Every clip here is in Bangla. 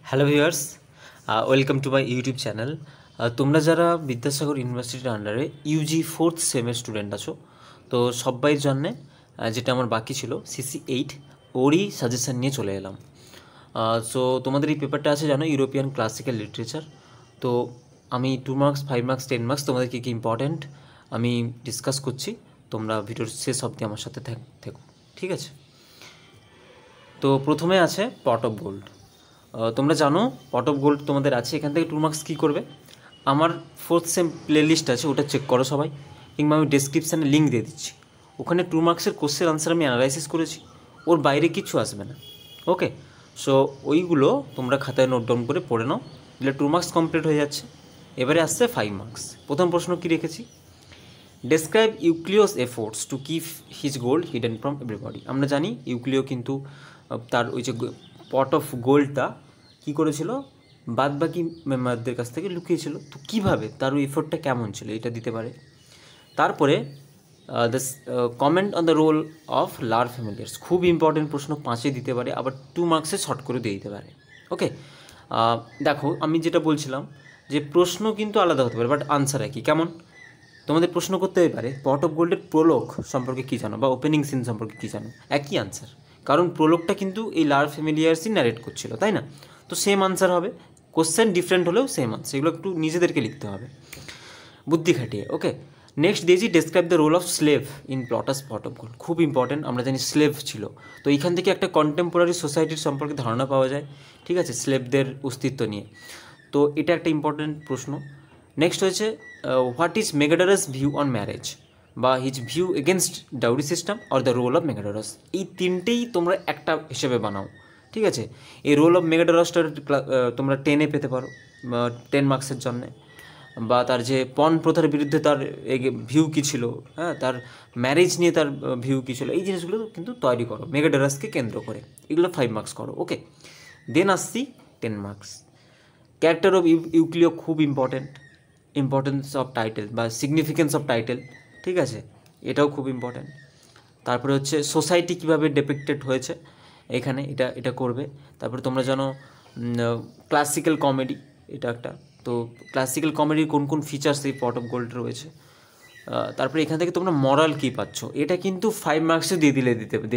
Hello viewers, welcome to my YouTube channel. তোমরা যারা বিদ্যাসাগর ইউনিভার্সিটির আন্ডারে ইউজি ফোর্থ সেমের স্টুডেন্ট আছো, তো সবাইয়ের জন্যে যেটা আমার বাকি ছিল CC8 ওরই সাজেশান নিয়ে চলে এলাম। সো তোমাদের এই পেপারটা আছে জানো, ইউরোপিয়ান ক্লাসিক্যাল লিটারেচার। তো আমি 2 মার্কস 5 মার্কস 10 মার্কস তোমাদের কী কী ইম্পর্ট্যান্ট আমি ডিসকাস করছি। তোমরা ভিডিওর শেষ অবধি আমার সাথে থেকো, ঠিক আছে? তো প্রথমে আছে পট অফ গোল্ড। তোমরা জানো পট অফ গোল্ড তোমাদের আছে। এখান থেকে 2 মার্কস কী করবে, আমার ফোর্থ সেম প্লে লিস্ট আছে, ওটা চেক করো সবাই, কিংবা আমি ডেসক্রিপশানে লিঙ্ক দিয়ে দিচ্ছি। ওখানে 2 মার্কসের কোশ্চেন আনসার আমি অ্যানালাইসিস করেছি, ওর বাইরে কিছু আসবে না। ওকে, সো ওইগুলো তোমরা খাতায় নোট ডাউন করে পড়ে নাও, দিলে 2 মার্কস কমপ্লিট হয়ে যাচ্ছে। এবারে আসছে 5 মার্কস। প্রথম প্রশ্ন কী রেখেছি, describe Euclio's efforts to keep his gold hidden from everybody. আমরা জানি ইউক্লিও কিন্তু তার ওই যে পট অফ গোল্ডটা কী করেছিল, বাদ বাকি মেম্বারদের কাছ থেকে লুকিয়েছিল। তো কীভাবে, তার ওই এফোর্টটা কেমন ছিল, এটা দিতে পারে। তারপরে comment on the role of Lar familiaris, খুব ইম্পর্টেন্ট প্রশ্ন, 5-এ দিতে পারে, আবার 2 মার্কসে শর্ট করে দিয়ে দিতে পারে। ওকে, দেখো আমি যেটা বলছিলাম যে প্রশ্ন কিন্তু আলাদা হতে পারে, বাট আনসার একই। কেমন, তোমাদের প্রশ্ন করতেই পারে পট অফ গোল্ডের প্রোলগ সম্পর্কে কী জানো, বা ওপেনিং সিন সম্পর্কে কী জানো, একই আনসার, কারণ প্রোলগটা কিন্তু এই লার ফ্যামিলিয়ার্সই ন্যারেট করছিল, তাই না? তো সেম আনসার হবে, কোশ্চেন ডিফারেন্ট হলেও সেম আনসার। এগুলো একটু নিজেদেরকে লিখতে হবে বুদ্ধি খাটিয়ে। ওকে, নেক্সট দিয়েছি describe the role of slave in Plautus's pot of gold. খুব ইম্পর্টেন্ট, আমরা জানি স্লেভ ছিল, তো এইখান থেকে একটা কন্টেম্পোরারি সোসাইটির সম্পর্কে ধারণা পাওয়া যায়, ঠিক আছে, স্লেভদের অস্তিত্ব নিয়ে। তো এটা একটা ইম্পর্টেন্ট প্রশ্ন। নেক্সট হয়েছে what is Megadorus's view on marriage, বা his view against dowry system or the role of Megadorus's. এই তিনটেই তোমরা একটা হিসেবে বানাও, ঠিক আছে? এই রোল অফ মেগাডারাসটা তোমরা 10-এ পেতে পারো, 10 মার্কসের জন্যে। বা তার যে পণ প্রথার বিরুদ্ধে তার ভিউ কী ছিল, হ্যাঁ, তার ম্যারেজ নিয়ে তার ভিউ কী ছিল, এই জিনিসগুলো কিন্তু তৈরি করো মেগাডারাসকে কেন্দ্র করে। এগুলো 5 মার্কস করো। ওকে, দেন আসছি 10 মার্কস। ক্যারেক্টার অফ ইউক্লিও খুব ইম্পর্টেন্স অফ টাইটেল বা সিগনিফিকেন্স অফ টাইটেল, ঠিক আছে, এটাও খুব ইম্পর্ট্যান্ট। তারপরে হচ্ছে সোসাইটি কীভাবে ডেপিক্টেড হয়েছে এখানে, এটা করবে। তারপরে তোমরা জানো ক্লাসিক্যাল কমেডি, এটা একটা। তো ক্লাসিক্যাল কমেডির কোন কোন ফিচার্স এই পট অফ গোল্ড রয়েছে। তারপরে এখান থেকে তোমরা মরাল কী পাচ্ছ, এটা কিন্তু 5 মার্কসে দিয়ে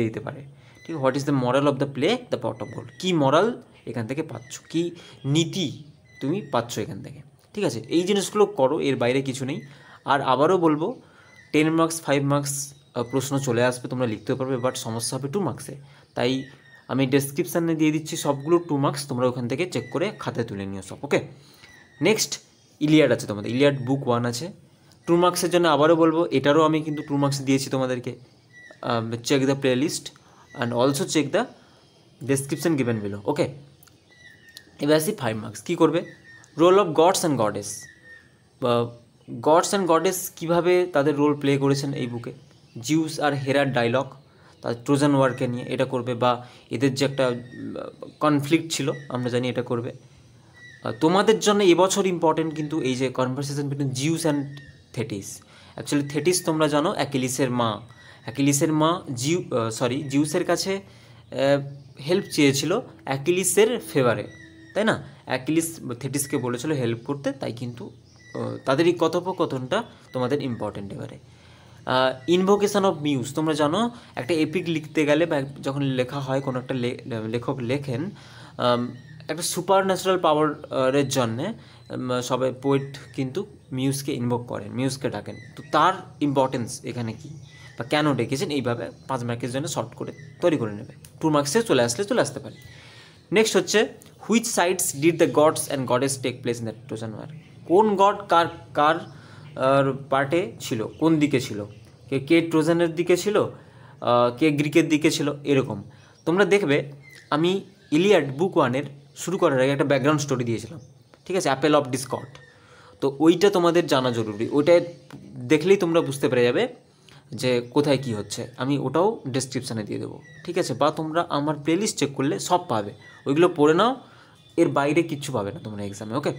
দিতে পারে, ঠিক। What is the moral of the play the pot of gold, কী মরাল এখান থেকে পাচ্ছ, কী নীতি তুমি পাচ্ছ এখান থেকে, ঠিক আছে? এই জিনিসগুলো করো, এর বাইরে কিছু নেই। আর আবারও বলবো 10 মার্কস 5 মার্কস প্রশ্ন চলে আসবে, তোমরা লিখতে পারবে, বাট সমস্যা হবে 2 মার্কসে। তাই আমি ডেসক্রিপশানে দিয়ে দিচ্ছি সবগুলো 2 মার্কস, তোমরা ওখান থেকে চেক করে খাতায় তুলে নিও সব। ওকে, নেক্সট ইলিয়াড আছে তোমাদের, ইলিয়াড বুক 1 আছে 2 মার্কসের জন্য। আবারও বলবো এটারও আমি কিন্তু 2 মার্কস দিয়েছি তোমাদেরকে। Check the playlist and also check the description given below. Okay, এবার আসি 5 মার্কস। কী করবে, role of gods and goddess, gods and goddess কীভাবে তাদের রোল প্লে করেছেন এই বুকে, জিউস আর হেরার ডায়লগ, তার ট্রোজান ওয়ারকে নিয়ে এটা করবে, বা এদের যে একটা কনফ্লিক্ট ছিল আমরা জানি, এটা করবে। তোমাদের জন্য এবছর ইম্পর্টেন্ট কিন্তু এই যে conversation between Zeus and Thetis. Actually Thetis তোমরা জানো অ্যাকিলিসের মা জিউসের কাছে হেল্প চেয়েছিল অ্যাকিলিসের ফেভারে, তাই না? অ্যাকিলিস থেটিসকে বলেছিল হেল্প করতে, তাই কিন্তু তাদের এই কথোপকথনটা তোমাদের ইম্পর্টেন্ট। এবারে ইনভোকেশন অফ মিউজ, তোমরা জানো একটা এপিক লিখতে গেলে বা যখন লেখা হয়, কোনো একটা লেখক লেখেন একটা সুপার ন্যাচারাল পাওয়ারের জন্যে, সবাই পোয়েট কিন্তু মিউজকে ইনভোক করেন, মিউজকে ডাকেন। তো তার ইম্পর্টেন্স এখানে কী বা কেন ডেকেছেন, এইভাবে 5 মার্কের জন্য শর্ট করে তৈরি করে নেবে। 2 মার্কসে চলে আসতে পারে। নেক্সট হচ্ছে which sides did the gods and goddess take place in the Trojan war, কোন গড কার পার্টে ছিল, কোন দিকে ছিল, কে ট্রোজানের দিকে ছিল, কে গ্রিকের দিকে ছিল, এরকম। তোমরা দেখবে আমি ইলিয়াড বুক 1-এর শুরু করার আগে একটা ব্যাকগ্রাউন্ড স্টোরি দিয়েছিলাম, ঠিক আছে, অ্যাপেল অফ ডিসকর্ড। তো ওইটা তোমাদের জানা জরুরি, ওইটা দেখলেই তোমরা বুঝতে পেরে যাবে যে কোথায় কী হচ্ছে। আমি ওটাও ডেসক্রিপশানে দিয়ে দেবো, ঠিক আছে, বা তোমরা আমার প্লেলিস্ট চেক করলে সব পাবে, ওইগুলো পড়ে নাও, এর বাইরে কিচ্ছু পাবে না তোমরা এক্সামে। ওকে,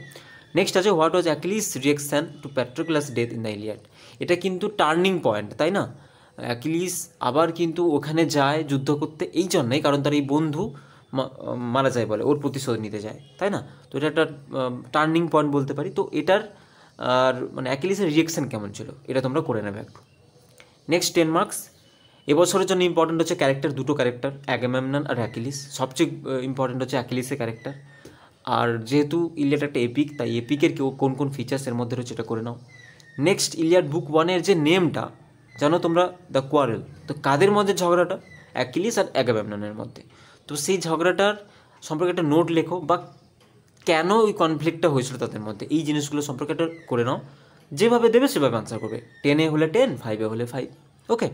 নেক্সট আছে what was Achilles reaction to Patroclus death in the Iliad. এটা কিন্তু টার্নিং পয়েন্ট, তাই না? অ্যাকিলিস আবার কিন্তু ওখানে যায় যুদ্ধ করতে এই জন্যই, কারণ তার এই বন্ধু মারা যায় বলে, ওর প্রতিশোধ নিতে যায়, তাই না? তো এটা একটা টার্নিং পয়েন্ট বলতে পারি। তো এটার আর মানে অ্যাকিলিসের রিয়েকশন কেমন ছিল এটা তোমরা করে নেবে একটু। নেক্সট 10 মার্কস এবছরের জন্য ইম্পর্টেন্ট হচ্ছে ক্যারেক্টার, দুটো ক্যারেক্টার, অ্যাগামেমনন আর অ্যাকিলিস। সবচেয়ে ইম্পর্টেন্ট হচ্ছে অ্যাকিলিসের ক্যারেক্টার। আর যেহেতু ইলিয়াড একটা এপিক, তাই এপিকের কোন কোন ফিচার্স এর মধ্যে রয়েছে এটা করে নাও। নেক্সট ইলিয়াড বুক 1-এর যে নেমটা জানো তোমরা, দ্য কোয়ারেল, তো কাদের মধ্যে ঝগড়াটা? অ্যাকিলিস আর অ্যাগামেমননের মধ্যে। তো সেই ঝগড়াটার সম্পর্কে একটা নোট লেখো, বা কেন ওই কনফ্লিক্টটা হয়েছিল তাদের মধ্যে, এই জিনিসগুলো সম্পর্কে একটা করে নাও। যেভাবে দেবে সেভাবে আনসার করবে। 10-এ হলে 10, 5-এ হলে 5। ওকে,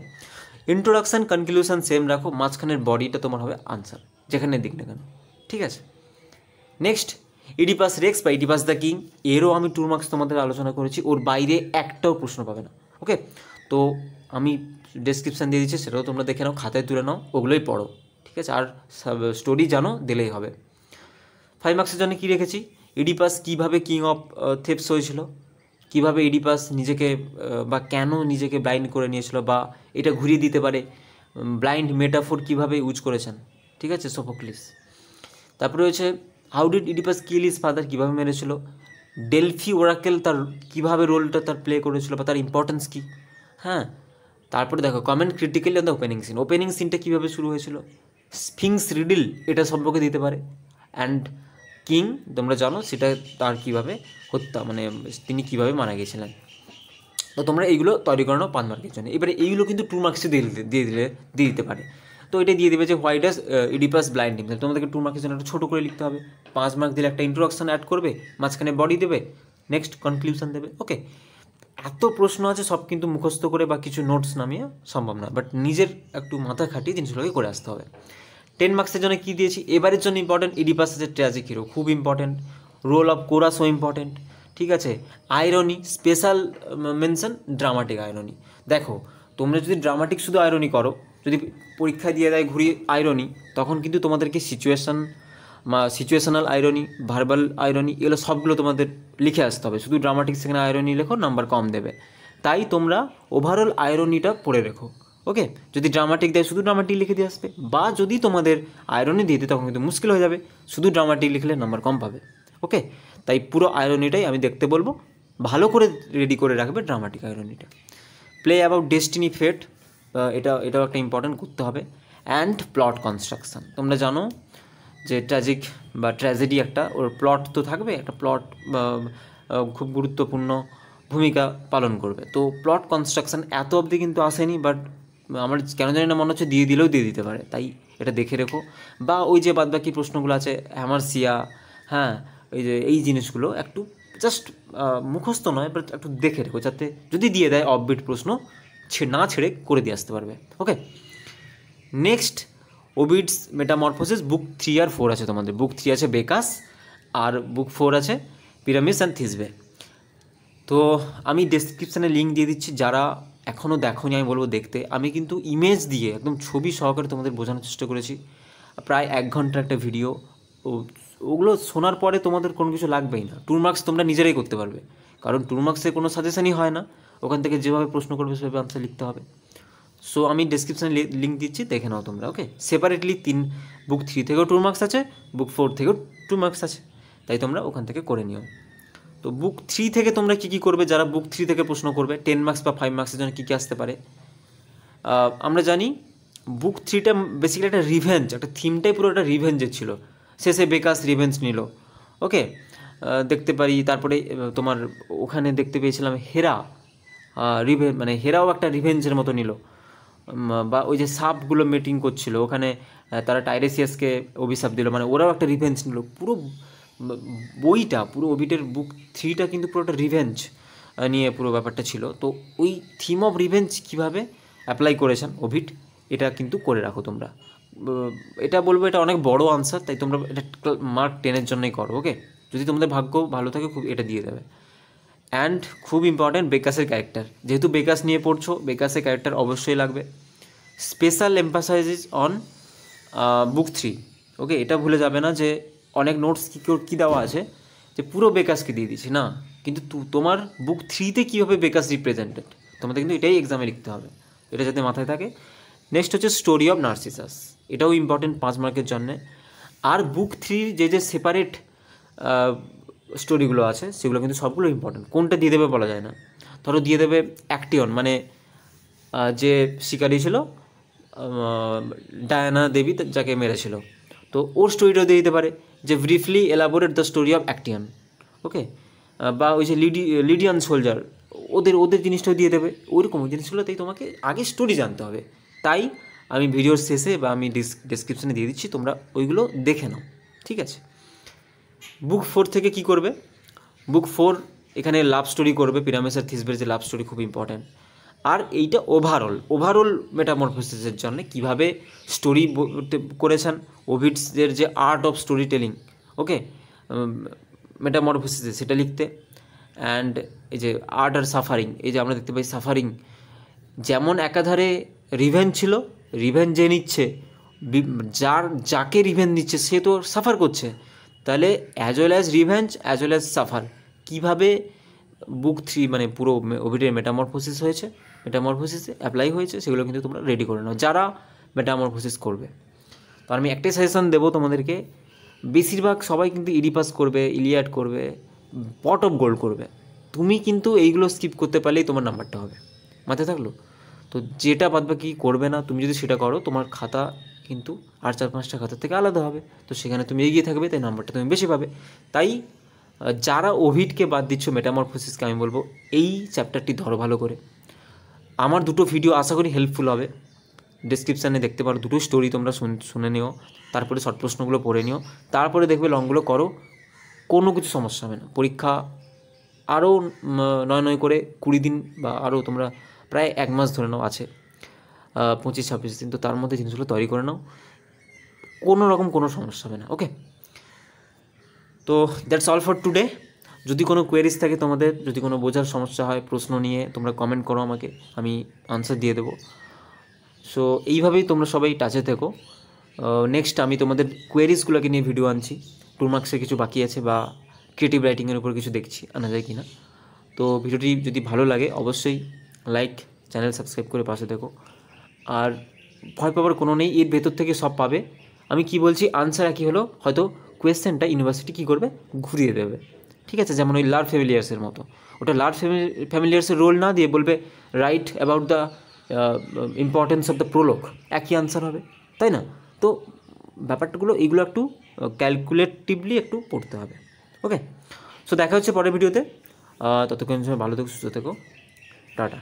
ইন্ট্রোডাকশান কনক্লুশন সেম রাখো, মাঝখানের বডিটা তোমার হবে আনসার, যেখানে দিক না কেন, ঠিক আছে? নেক্সট ইডিপাস রেক্স বা ইডিপাস দ্য কিং, এরও আমি 2 মার্কস তোমাদের আলোচনা করেছি, ওর বাইরে একটাও প্রশ্ন পাবে না। ওকে, তো আমি ডেসক্রিপশান দিয়ে দিচ্ছি, সেটাও তোমরা দেখে নাও, খাতায় তুলে নাও, ওগুলোই পড়ো, ঠিক আছে? আর স্টোরি জানো, দিলেই হবে। 5 মার্কসের জন্য কী রেখেছি? ইডিপাস কীভাবে কিং অফ থেপস হয়েছিল, কীভাবে ইডিপাস নিজেকে বা কেন নিজেকে ব্লাইন্ড করে নিয়েছিল, বা এটা ঘুরিয়ে দিতে পারে ব্লাইন্ড মেটাফোর কীভাবে ইউজ করেছেন, ঠিক আছে, সোফোক্লিস। তারপরে রয়েছে how did Oedipus kill his father, কীভাবে মেরেছিল। ডেলফি ওরাকেল তার কীভাবে রোলটা তার প্লে করেছিল বা তার ইম্পর্টেন্স কী, হ্যাঁ। তারপরে দেখো comment critically on the opening scene, opening সিনটা কীভাবে শুরু হয়েছিল। স্ফিংস রিডিল এটা সম্পর্কে দিতে পারে। অ্যান্ড কিং তোমরা জানো সেটা তার কীভাবে হত্যা, মানে তিনি কীভাবে মারা গিয়েছিলেন। তো তোমরা এইগুলো তৈরি করে নাও 5 মার্কের জন্য। এবারে এইগুলো কিন্তু 2 মার্কসে দিয়ে দিতে পারে। তো এটা দিয়ে দেবে যে why does Oedipus blind himself, তোমাদেরকে 2 মার্কের জন্য একটা ছোটো করে লিখতে হবে। 5 মার্ক দিলে একটা ইন্ট্রোডাকশন অ্যাড করবে, মাঝখানে বডি দেবে, নেক্সট কনক্লুশন দেবে। ওকে, এত প্রশ্ন আছে, সব কিন্তু মুখস্থ করে বা কিছু নোটস নামিয়ে সম্ভব না, বাট নিজের একটু মাথা খাটিয়ে জিনিসগুলোকে করে আসতে হবে। 10 মার্কসের জন্য কী দিয়েছি এবারের জন্য ইম্পর্টেন্ট, ইডিপাস আছে ট্র্যাজিক হিরো, খুব ইম্পর্টেন্ট। রোল অফ কোরাসও ইম্পর্টেন্ট, ঠিক আছে। Irony special mention, dramatic irony. দেখো তোমরা যদি ড্রামাটিক শুধু আয়রনি করো, যদি পরীক্ষা দিয়ে দেয় ঘুরিয়ে আয়রনি, তখন কিন্তু তোমাদেরকে সিচুয়েশনাল আয়রনি, ভার্বাল আয়রনি, এগুলো সবগুলো তোমাদের লিখে আসতে হবে। শুধু ড্রামাটিক সেখানে আয়রনি লেখো, নাম্বার কম দেবে। তাই তোমরা ওভারঅল আয়রনিটা পড়ে রেখো। ওকে, যদি ড্রামাটিক দেয় শুধু ড্রামাটিক লিখে দিয়ে আসবে, বা যদি তোমাদের আয়রনি দিয়ে দিই তখন কিন্তু মুশকিল হয়ে যাবে, শুধু ড্রামাটিক লিখলে নাম্বার কম পাবে। ওকে, তাই পুরো আয়রনিটাই আমি দেখতে বলবো, ভালো করে রেডি করে রাখবে ড্রামাটিক আয়রনিটা। প্লে অ্যাবাউট ডেস্টিনি ফেট, এটাও একটা ইম্পর্টেন্ট করতে হবে। অ্যান্ড প্লট কনস্ট্রাকশন, তোমরা জানো যে ট্র্যাজিক বা ট্র্যাজেডি একটা, ওর প্লট তো থাকবে, একটা প্লট খুব গুরুত্বপূর্ণ ভূমিকা পালন করবে। তো প্লট কনস্ট্রাকশন এত অবধি কিন্তু আসেনি, বাট আমার কেন জানি না মনে হচ্ছে দিয়ে দিলেও দিয়ে দিতে পারে, তাই এটা দেখে রেখো। বা ওই যে বাদবাকি প্রশ্নগুলো আছে হ্যামারসিয়া, হ্যাঁ, এই জিনিসগুলো একটু জাস্ট মুখস্থ নয়, বাট একটু দেখে রেখো, যাতে যদি দিয়ে দেয় অফবিট প্রশ্ন না ছেড়ে করে দিয়ে আসতে পারবে। ওকে, নেক্সট ওভিডস মেটামরফোসিস, বুক 3 আর 4 আছে তোমাদের। বুক 3 আছে বেকাস, আর বুক 4 আছে পিরামিডস অ্যান্ড থিসবে। তো আমি ডেসক্রিপশানে লিঙ্ক দিয়ে দিচ্ছি, যারা এখনও দেখোনি আমি বলবো দেখতে। আমি কিন্তু ইমেজ দিয়ে একদম ছবি সহকারে তোমাদের বোঝানোর চেষ্টা করেছি, প্রায় 1 ঘন্টার একটা ভিডিও। ওগুলো শোনার পরে তোমাদের কোনো কিছু লাগবেই না, 2 মার্কস তোমরা নিজেরাই করতে পারবে, কারণ 2 মার্কসে কোনো সাজেশনই হয় না, ওখান থেকে যেভাবে প্রশ্ন করবে সেভাবে আনসার লিখতে হবে। সো আমি ডেসক্রিপশানে লিঙ্ক দিচ্ছি, দেখে নাও তোমরা। ওকে, সেপারেটলি বুক 3 থেকেও 2 মার্কস আছে, বুক 4 থেকেও 2 মার্কস আছে, তাই তোমরা ওখান থেকে করে নিও। তো বুক 3 থেকে তোমরা কী করবে, যারা বুক 3 থেকে প্রশ্ন করবে 10 মার্কস বা 5 মার্কসের জন্য কী আসতে পারে। আমরা জানি বুক 3টা বেসিক্যালি একটা রিভেঞ্জ, একটা থিমটাই পুরো একটা রিভেঞ্জের ছিল, শেষে বেকাস রিভেঞ্জ নিল। ওকে, দেখতে পারি। তারপরে তোমার ওখানে দেখতে পেয়েছিলাম হেরা মানে হেরাও একটা রিভেঞ্জের মতো নিল, বা ওই যে সাপগুলো মিটিং করছিল ওখানে, তারা টাইরেসিয়াসকে অভিশাপ দিল, মানে ওরাও একটা রিভেঞ্জ নিল। পুরো বইটা, পুরো ওভিডের বুক 3টা কিন্তু পুরো একটা রিভেঞ্জ নিয়ে পুরো ব্যাপারটা ছিল। তো ওই থিম অফ রিভেঞ্জ কীভাবে অ্যাপ্লাই করেছেন ওভিড, এটা কিন্তু করে রাখো তোমরা। এটা বলবো এটা অনেক বড় আনসার, তাই তোমরা এটা মার্ক 10-এর জন্যই করো। ওকে, যদি তোমাদের ভাগ্য ভালো থাকে খুব এটা দিয়ে দেবে। অ্যান্ড খুব ইম্পর্ট্যান্ট বেকাসের ক্যারেক্টার, যেহেতু বেকাস নিয়ে পড়ছো, বেকাসের ক্যারেক্টার অবশ্যই লাগবে। স্পেশাল এমফাসাইজিস অন বুক 3। ওকে, এটা ভুলে যাবে না যে অনেক নোটস কী দেওয়া আছে যে পুরো বেকাসকে দিয়ে দিচ্ছি না, কিন্তু তোমার বুক 3তে কীভাবে বেকাস রিপ্রেজেন্টেড, তোমাদের কিন্তু এটাই এক্সামে লিখতে হবে, এটা যাতে মাথায় থাকে। নেক্সট হচ্ছে স্টোরি অফ নার্সিসাস, এটাও ইম্পর্টেন্ট 5 মার্কের জন্যে। আর বুক 3 যে সেপারেট স্টোরিগুলো আছে সেগুলো কিন্তু সবগুলো ইম্পর্টেন্ট। কোনটা দিয়ে দেবে বলা যায় না। ধরো দিয়ে দেবে অ্যাক্টিয়ন, মানে যে শিকারি ছিল ডায়ানা দেবী যাকে মেরেছিল, তো ওর স্টোরিটাও দিয়ে দিতে পারে, যে briefly elaborate the story of Actaeon. Okay, বা ওই যে লিডিয়ান সোলজার, ওদের জিনিসটাও দিয়ে দেবে। ওইরকম জিনিসগুলোতেই তোমাকে আগে স্টোরি জানতে হবে। তাই আমি ভিডিওর শেষে বা আমি ডেসক্রিপশানে দিয়ে দিচ্ছি, তোমরা ওইগুলো দেখে নাও, ঠিক আছে। বুক 4 থেকে কি করবে? বুক 4 এখানে লাভ স্টোরি করবে, পিরামিস আর থিসবের যে লাভ স্টোরি খুব ইম্পর্ট্যান্ট। আর এইটা ওভারঅল মেটামরফোসিসের জন্য কীভাবে স্টোরি করেছেন ওভিডসের যে আর্ট অফ স্টোরি টেলিং, ওকে, মেটামরফোসিসে সেটা লিখতে। অ্যান্ড এই যে আর্ট আর সাফারিং, এই যে আমরা দেখতে পাই সাফারিং, যেমন একাধারে রিভেঞ্জ ছিল, রিভেঞ্জ যে নিচ্ছে, যাকে রিভেঞ্জ দিচ্ছে সে তো সাফার করছে, তাহলে as well as revenge as well as suffer কীভাবে বুক 3 মানে পুরো ওভিডের মেটামরফোসিস হয়েছে, মেটামরফোসিসে অ্যাপ্লাই হয়েছে, সেগুলো কিন্তু তোমরা রেডি করে নাও যারা মেটামরফোসিস করবে। তো আমি একটাই সাজেশন দেবো তোমাদেরকে, বেশিরভাগ সবাই কিন্তু ইডিপাস করবে, ইলিয়াড করবে, পট অফ গোল্ড করবে। তুমি কিন্তু এইগুলো স্কিপ করতে পারলেই তোমার নাম্বারটা হবে, মাথায় থাকলো। তো যেটা বাদ বাকি করবে না, তুমি যদি সেটা করো তোমার খাতা কিন্তু আর 4-5টা খাতার থেকে আলাদা হবে, তো সেখানে তুমি এগিয়ে থাকবে, তাই নাম্বারটা তুমি বেশি পাবে। তাই যারা ওভিডকে বাদ দিচ্ছ মেটামরফোসিসকে আমি বলবো এই চ্যাপ্টারটি ধরো ভালো করে। আমার দুটো ভিডিও আশা করি হেল্পফুল হবে, ডেসক্রিপশানে দেখতে পারো, দুটো স্টোরি তোমরা শুনে নিও, তারপরে শর্ট প্রশ্নগুলো পড়ে নিও, তারপরে দেখবে লংগুলো করো, কোনো কিছু সমস্যা হবে না। পরীক্ষা আরও নয় করে 20 দিন বা আরও তোমরা প্রায় 1 মাস ধরে নাও আছে, 25-26 দিন, তো তার মধ্যে জিনিসগুলো তৈরি করে নাও, কোনো সমস্যা হবে না। ওকে, তো দ্যাটস অল ফর টুডে। যদি কোনো কোয়েরিজ থাকে তোমাদের, যদি কোনো বোঝার সমস্যা হয় প্রশ্ন নিয়ে, তোমরা কমেন্ট করো আমাকে, আমি আনসার দিয়ে দেবো। সো এইভাবেই তোমরা সবাই টাচে থেকো। নেক্সট আমি তোমাদের কোয়েরিজগুলোকে নিয়ে ভিডিও আনছি, 2 মার্কসে কিছু বাকি আছে বা ক্রিয়েটিভ রাইটিংয়ের উপর কিছু দেখছি আনা যায় কি না। তো ভিডিওটি যদি ভালো লাগে অবশ্যই লাইক, চ্যানেল সাবস্ক্রাইব করে পাশে থেকো। আর ভয় পাওয়ার কোনো নেই, এর ভেতর থেকে সব পাবে। আমি কি বলছি, আনসার একই হলো, হয়তো কোয়েশ্চেনটা ইউনিভার্সিটি কী করবে, ঘুরিয়ে দেবে, ঠিক আছে। যেমন ওই লার্জ ফ্যামিলিয়ার্সের মতো, ওটা লার্জ ফ্যামিলিয়ার্সের রোল না দিয়ে বলবে right about the importance of the Prolog, একই আনসার হবে, তাই না? তো ব্যাপারগুলো এইগুলো একটু ক্যালকুলেটিভলি একটু পড়তে হবে। ওকে, সো দেখা হচ্ছে পরের ভিডিওতে। ততক্ষণ সময় ভালো থেকো, সুস্থ থেকো, টাটা।